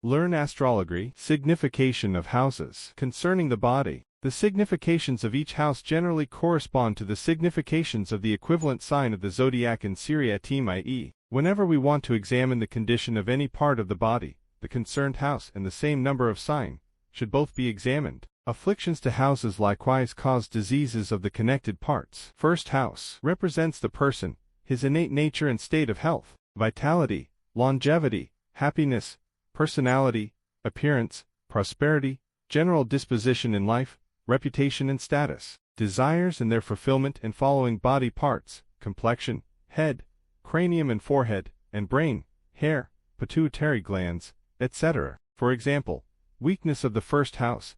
Learn astrology, signification of houses. Concerning the body, the significations of each house generally correspond to the significations of the equivalent sign of the zodiac in seriatim, i.e., whenever we want to examine the condition of any part of the body, the concerned house and the same number of sign should both be examined. Afflictions to houses likewise cause diseases of the connected parts. First house represents the person, his innate nature and state of health, vitality, longevity, happiness, personality, appearance, prosperity, general disposition in life, reputation and status, desires and their fulfillment, and following body parts, complexion, head, cranium and forehead, and brain, hair, pituitary glands, etc. For example, weakness of the first house,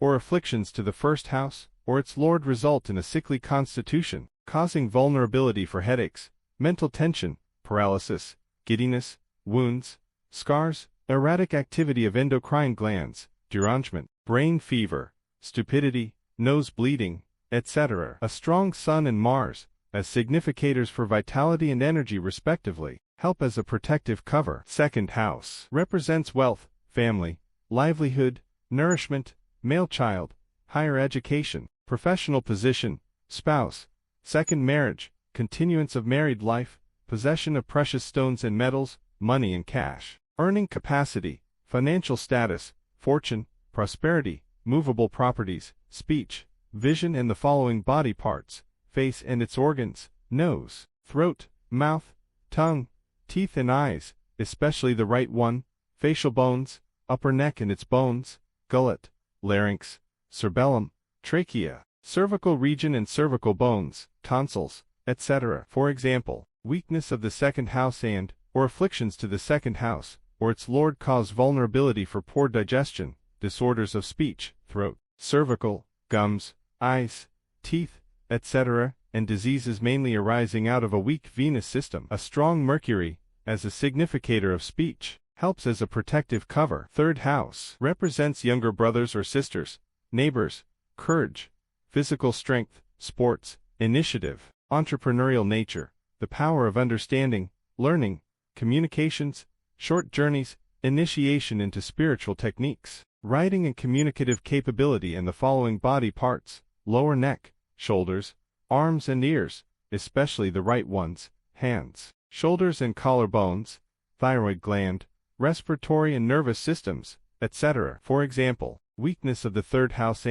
or afflictions to the first house, or its lord result in a sickly constitution, causing vulnerability for headaches, mental tension, paralysis, giddiness, wounds, scars, erratic activity of endocrine glands, derangement, brain fever, stupidity, nose bleeding, etc. A strong Sun and Mars, as significators for vitality and energy respectively, help as a protective cover. Second house represents wealth, family, livelihood, nourishment, male child, higher education, professional position, spouse, second marriage, continuance of married life, possession of precious stones and metals, money and cash, earning capacity, financial status, fortune, prosperity, movable properties, speech, vision and the following body parts, face and its organs, nose, throat, mouth, tongue, teeth and eyes, especially the right one, facial bones, upper neck and its bones, gullet, larynx, cerebellum, trachea, cervical region and cervical bones, tonsils, etc. For example, weakness of the second house or afflictions to the second house, or its lord cause vulnerability for poor digestion, disorders of speech, throat, cervical, gums, eyes, teeth, etc., and diseases mainly arising out of a weak venous system. A strong Mercury, as a significator of speech, helps as a protective cover. Third house represents younger brothers or sisters, neighbors, courage, physical strength, sports, initiative, entrepreneurial nature, the power of understanding, learning, communications, short journeys, initiation into spiritual techniques, writing and communicative capability, and the following body parts, lower neck, shoulders, arms and ears, especially the right ones, hands, shoulders and collarbones, thyroid gland, respiratory and nervous systems, etc. For example, weakness of the third house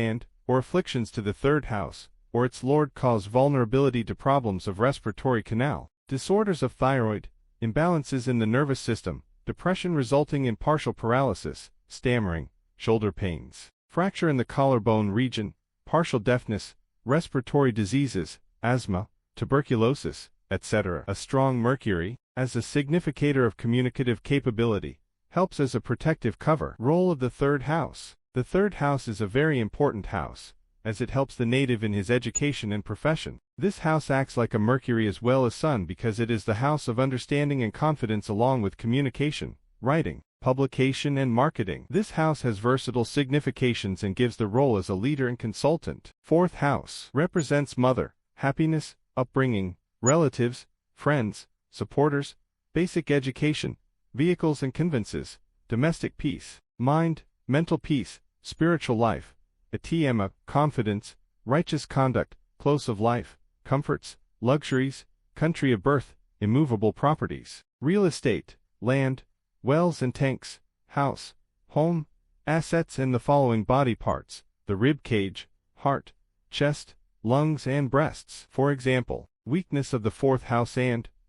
or afflictions to the third house, or its lord cause vulnerability to problems of respiratory canal, disorders of thyroid, imbalances in the nervous system, depression resulting in partial paralysis, stammering, shoulder pains, fracture in the collarbone region, partial deafness, respiratory diseases, asthma, tuberculosis, etc. A strong Mercury, as a significator of communicative capability, helps as a protective cover. Role of the third house. The third house is a very important house, as it helps the native in his education and profession. This house acts like a Mercury as well as Sun because it is the house of understanding and confidence along with communication, writing, publication and marketing. This house has versatile significations and gives the role as a leader and consultant. Fourth house represents mother, happiness, upbringing, relatives, friends, supporters, basic education, vehicles and conveyances, domestic peace, mind, mental peace, spiritual life, atma, confidence, righteous conduct, close of life, comforts, luxuries, country of birth, immovable properties, real estate, land, wells and tanks, house, home, assets and the following body parts, the rib cage, heart, chest, lungs and breasts. For example, weakness of the fourth house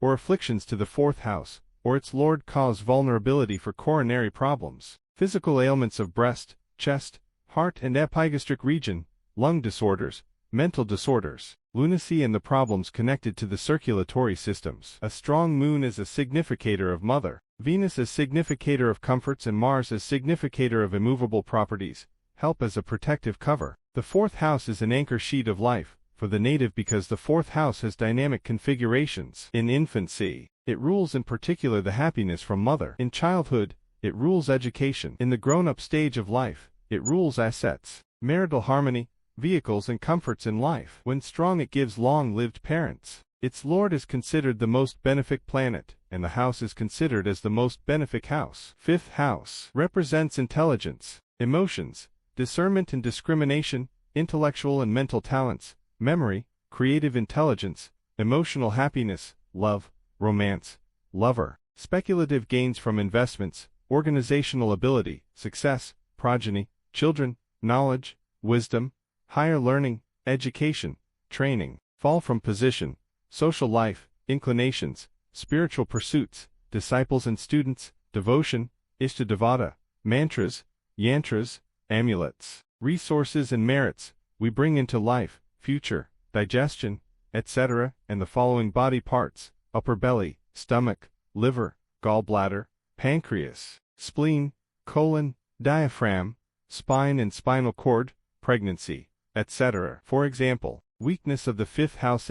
or afflictions to the fourth house, or its lord cause vulnerability for coronary problems, physical ailments of breast, chest, heart and epigastric region, lung disorders, mental disorders, lunacy and the problems connected to the circulatory systems. A strong moon is a significator of mother, Venus as significator of comforts and Mars as significator of immovable properties, help as a protective cover. The fourth house is an anchor sheet of life for the native because the fourth house has dynamic configurations. In infancy, it rules in particular the happiness from mother. In childhood, it rules education. In the grown-up stage of life, it rules assets, marital harmony, vehicles and comforts in life. When strong, it gives long-lived parents. Its lord is considered the most benefic planet, and the house is considered as the most benefic house. Fifth house represents intelligence, emotions, discernment and discrimination, intellectual and mental talents, memory, creative intelligence, emotional happiness, love, romance, lover, speculative gains from investments, organizational ability, success, progeny, children, knowledge, wisdom, higher learning, education, training, fall from position, social life, inclinations, spiritual pursuits, disciples and students, devotion, Ishtadevata, mantras, yantras, amulets, resources and merits, we bring into life, future, digestion, etc., and the following body parts: upper belly, stomach, liver, gallbladder, pancreas, spleen, colon, diaphragm, spine and spinal cord, pregnancy, etc. For example, weakness of the fifth house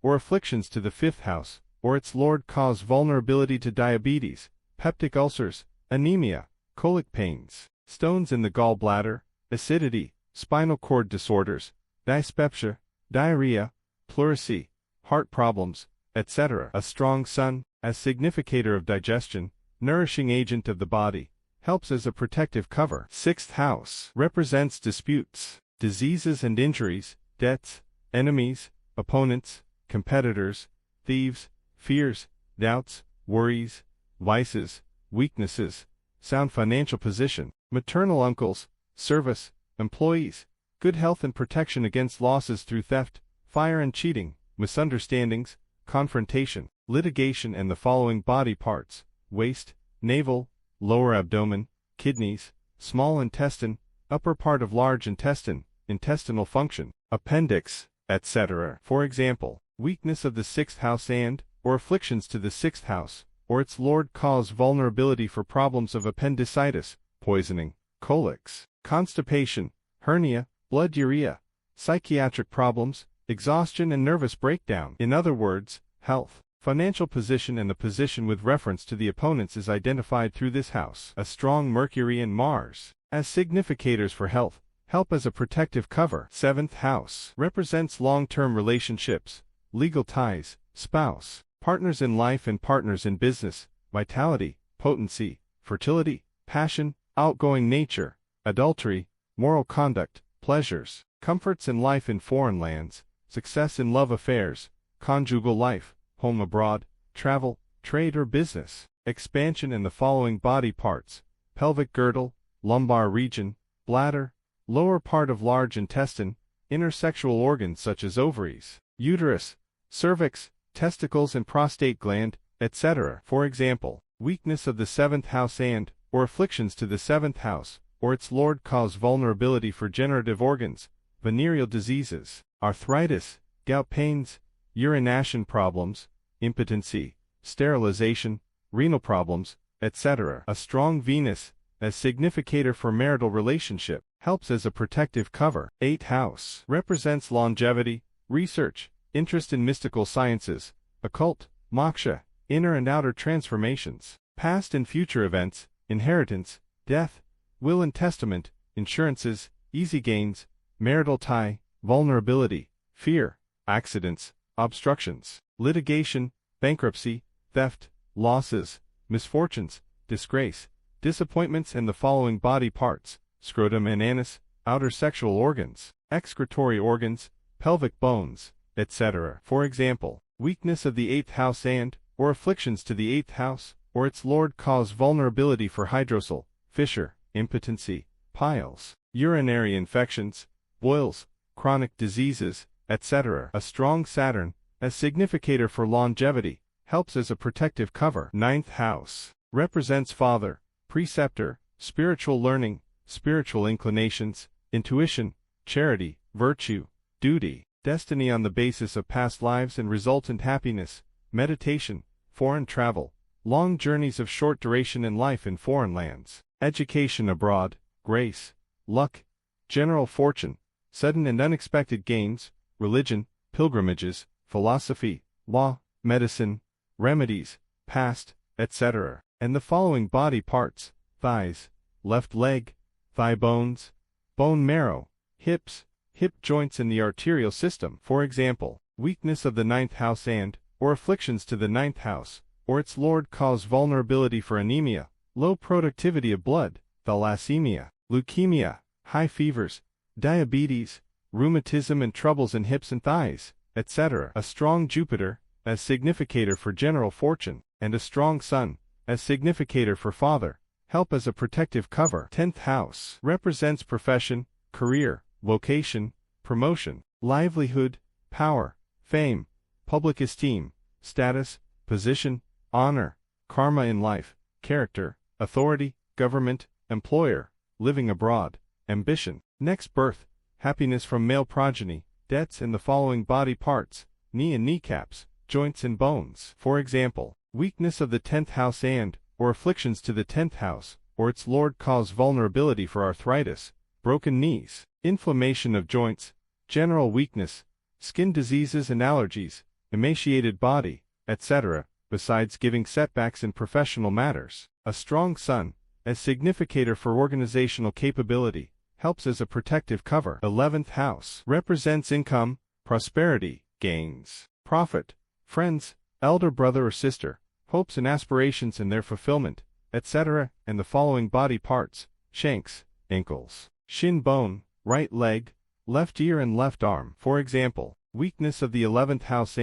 or afflictions to the fifth house, or its lord cause vulnerability to diabetes, peptic ulcers, anemia, colic pains, stones in the gallbladder, acidity, spinal cord disorders, dyspepsia, diarrhea, pleurisy, heart problems, etc. A strong sun, as significator of digestion, nourishing agent of the body, helps as a protective cover. Sixth house represents disputes, diseases and injuries, debts, enemies, opponents, competitors, thieves, fears, doubts, worries, vices, weaknesses, sound financial position, maternal uncles, service, employees, good health and protection against losses through theft, fire and cheating, misunderstandings, confrontation, litigation and the following body parts: waist, navel, lower abdomen, kidneys, small intestine, upper part of large intestine, intestinal function, appendix, etc. For example, weakness of the sixth house or afflictions to the sixth house, or its lord cause vulnerability for problems of appendicitis, poisoning, colics, constipation, hernia, blood urea, psychiatric problems, exhaustion and nervous breakdown. In other words, health, financial position and the position with reference to the opponents is identified through this house. A strong Mercury and Mars, as significators for health, help as a protective cover. Seventh house represents long-term relationships, legal ties, spouse, partners in life and partners in business, vitality, potency, fertility, passion, outgoing nature, adultery, moral conduct, pleasures, comforts in life in foreign lands, success in love affairs, conjugal life, home abroad, travel, trade or business, expansion in the following body parts: pelvic girdle, lumbar region, bladder, lower part of large intestine, inner sexual organs such as ovaries, uterus, cervix, testicles and prostate gland, etc. For example, weakness of the seventh house or afflictions to the seventh house, or its lord cause vulnerability for generative organs, venereal diseases, arthritis, gout pains, urination problems, impotency, sterilization, renal problems, etc. A strong Venus, as significator for marital relationship, helps as a protective cover. Eighth house represents longevity, research, interest in mystical sciences, occult, moksha, inner and outer transformations, past and future events, inheritance, death, will and testament, insurances, easy gains, marital tie, vulnerability, fear, accidents, obstructions, litigation, bankruptcy, theft, losses, misfortunes, disgrace, disappointments and the following body parts: scrotum and anus, outer sexual organs, excretory organs, pelvic bones, etc. For example, weakness of the eighth house or afflictions to the eighth house, or its lord cause vulnerability for hydrocele, fissure, impotency, piles, urinary infections, boils, chronic diseases, etc. A strong Saturn, as significator for longevity, helps as a protective cover. Ninth house represents father, preceptor, spiritual learning, spiritual inclinations, intuition, charity, virtue, duty, destiny on the basis of past lives and resultant happiness, meditation, foreign travel, long journeys of short duration in life in foreign lands, education abroad, grace, luck, general fortune, sudden and unexpected gains, religion, pilgrimages, philosophy, law, medicine, remedies, past, etc. And the following body parts: thighs, left leg, thigh bones, bone marrow, hips, hip joints and the arterial system. For example, weakness of the ninth house or afflictions to the ninth house, or its lord cause vulnerability for anemia, low productivity of blood, thalassemia, leukemia, high fevers, diabetes, rheumatism and troubles in hips and thighs, etc. A strong Jupiter, as significator for general fortune, and a strong Sun, as significator for father, help as a protective cover. 10th house represents profession, career, vocation, promotion, livelihood, power, fame, public esteem, status, position, honor, karma in life, character, authority, government, employer, living abroad, ambition, next birth, happiness from male progeny, debts in the following body parts, knee and kneecaps, joints and bones. For example, weakness of the 10th house or afflictions to the 10th house, or its lord cause vulnerability for arthritis, broken knees, inflammation of joints, general weakness, skin diseases and allergies, emaciated body, etc., besides giving setbacks in professional matters. A strong Sun, as significator for organizational capability, helps as a protective cover. 11th house represents income, prosperity, gains, profit, friends, elder brother or sister, hopes and aspirations and their fulfillment, etc., and the following body parts, shanks, ankles, shin bone, right leg, left ear and left arm. For example, weakness of the 11th house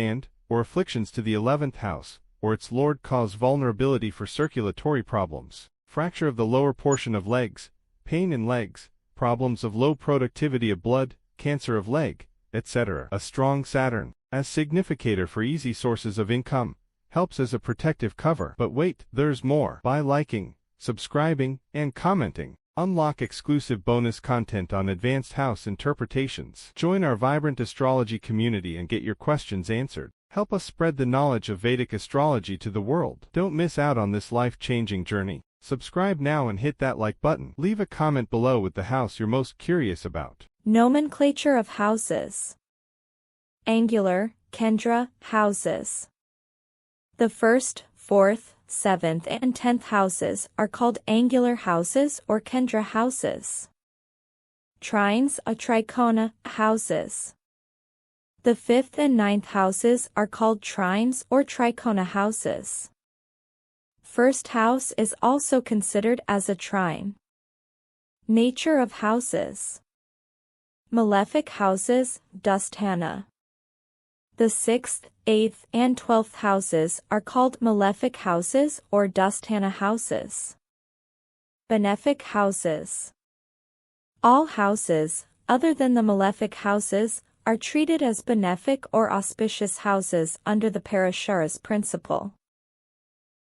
or afflictions to the 11th house, or its lord cause vulnerability for circulatory problems, fracture of the lower portion of legs, pain in legs, problems of low productivity of blood, cancer of leg, etc. A strong Saturn, as significator for easy sources of income, helps as a protective cover. But wait, there's more. By liking, subscribing, and commenting, unlock exclusive bonus content on advanced house interpretations. Join our vibrant astrology community and get your questions answered. Help us spread the knowledge of Vedic astrology to the world. Don't miss out on this life-changing journey. Subscribe now and hit that like button. Leave a comment below with the house you're most curious about. Nomenclature of houses. Angular, Kendra, houses. The 1st, 4th, 7th and 10th houses are called angular houses or Kendra houses. Trines are trikona houses. The 5th and 9th houses are called trines or trikona houses. First house is also considered as a trine. Nature of houses. Malefic houses, Dusthana. The 6th, 8th and 12th houses are called malefic houses or Dusthana houses. Benefic houses. All houses, other than the malefic houses, are treated as benefic or auspicious houses under the Parasharas principle.